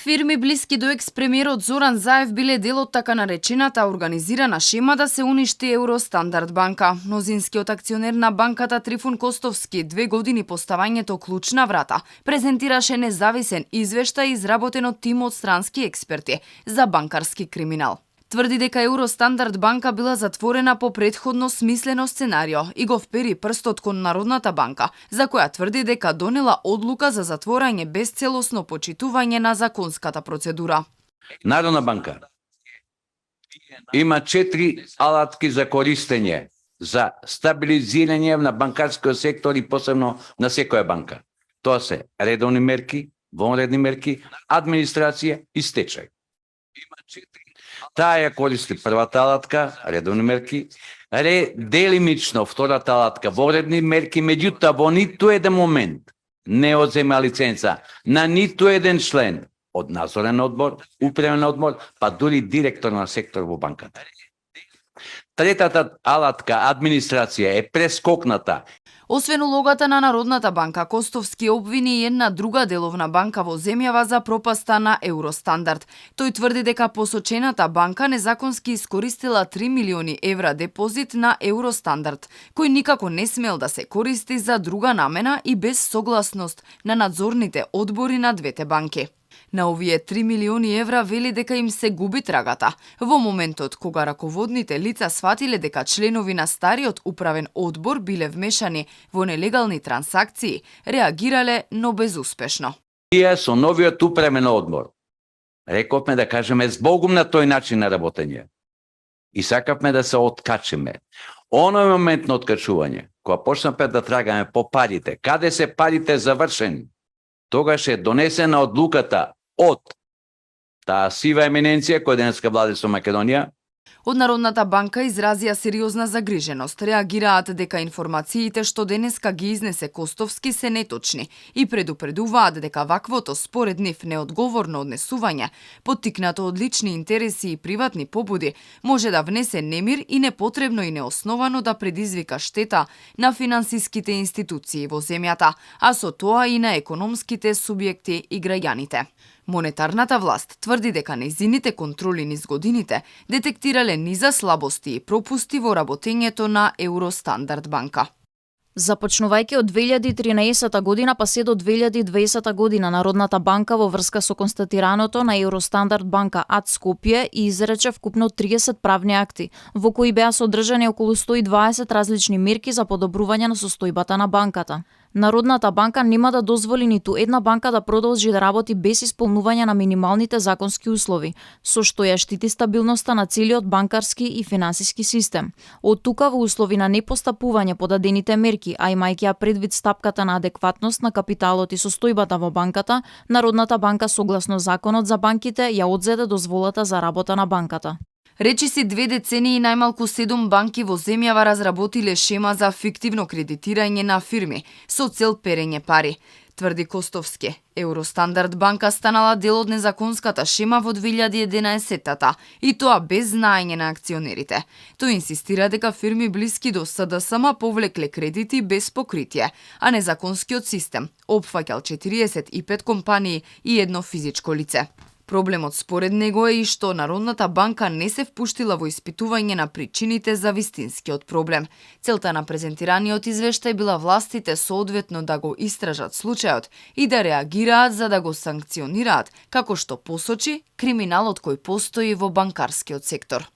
Фирми блиски до екс-премиерот Зоран Заев биле дел од така наречената организирана шема да се уништи Евростандард банка. Мнозинскиот акционер на банката Трифун Костовски 2 години по ставањето клуч на врата презентираше независен извештај изработен од тим од странски експерти за банкарски криминал. Тврди дека Евростандард банка била затворена по претходно смислено сценарио и го впери прстот кон Народната банка, за која тврди дека донела одлука за затворање без целосно почитување на законската процедура. Народна банка има 4 алатки за користење за стабилизирање на банкарскиот сектор и посебно на секоја банка. Тоа се редовни мерки, вонредни мерки, администрација и стечај. Таа ја користи првата алатка, редовни мерки, делимично втората алатка, вонредни мерки, меѓутоа во ниту еден момент не одзема лиценца на ниту еден член од надзорен одбор, управен одбор, па дури директор на сектор во банката. Третата алатка, администрација, е прескокната. Освен улогата на Народната банка, Костовски обвини и една друга деловна банка во земјава за пропаста на Евростандард. Тој тврди дека посочената банка незаконски искористила 3 милиони евра депозит на Евростандард, кој никако не смел да се користи за друга намена и без согласност на надзорните одбори на двете банки. На овие 3 милиони евра вели дека им се губи трагата. Во моментот кога раководните лица сватиле дека членови на стариот управен одбор биле вмешани во нелегални трансакции, реагирале, но безуспешно. Ние со новиот управен одбор рековме да кажеме збогум на тој начин на работење. И сакавме да се откачиме. Оној момент на откачување, кога почнавме да трагаме по парите, каде се парите завршени, тогаш е донесена одлуката од таа сива еминенција која денеска влади со Македонија. Од Народната банка изразија сериозна загриженост, реагираат дека информациите што денеска ги изнесе Костовски се неточни и предупредуваат дека ваквото според нив неодговорно однесување, поттикнато од лични интереси и приватни побуди, може да внесе немир и непотребно и неосновано да предизвика штета на финансиските институции во земјата, а со тоа и на економските субјекти и граѓаните. Монетарната власт тврди дека нејзините контроли низ годините детектирале низа слабости и пропусти во работењето на Евростандард банка. Започнувајќи од 2013 година па се до 2020 година, Народната банка во врска со констатираното на Евростандард банка АД Скопје и изрече вкупно 30 правни акти, во кои беа содржани околу 120 различни мерки за подобрување на состојбата на банката. Народната банка нема да дозволи ниту една банка да продолжи да работи без исполнување на минималните законски услови, со што ја штити стабилноста на целиот банкарски и финансиски систем. Од тука во услови на непостапување подадените мерки, а имајќи ја предвид стапката на адекватност на капиталот и состојбата во банката, Народната банка согласно законот за банките ја одзеде дозволата за работа на банката. Речиси 2 децении и најмалку 7 банки во земјава разработиле шема за фиктивно кредитирање на фирми со цел перење пари. Тврди Костовски, Евростандард банка станала дел од незаконската шема во 2011-та и тоа без знаење на акционерите. Тој инсистира дека фирми блиски до СДСМ повлекле кредити без покритие, а незаконскиот систем опфаќал 45 компании и едно физичко лице. Проблемот според него е и што Народната банка не се впуштила во испитување на причините за вистинскиот проблем. Целта на презентираниот извештај била властите соодветно да го истражат случајот и да реагираат за да го санкционираат, како што посочи криминалот кој постои во банкарскиот сектор.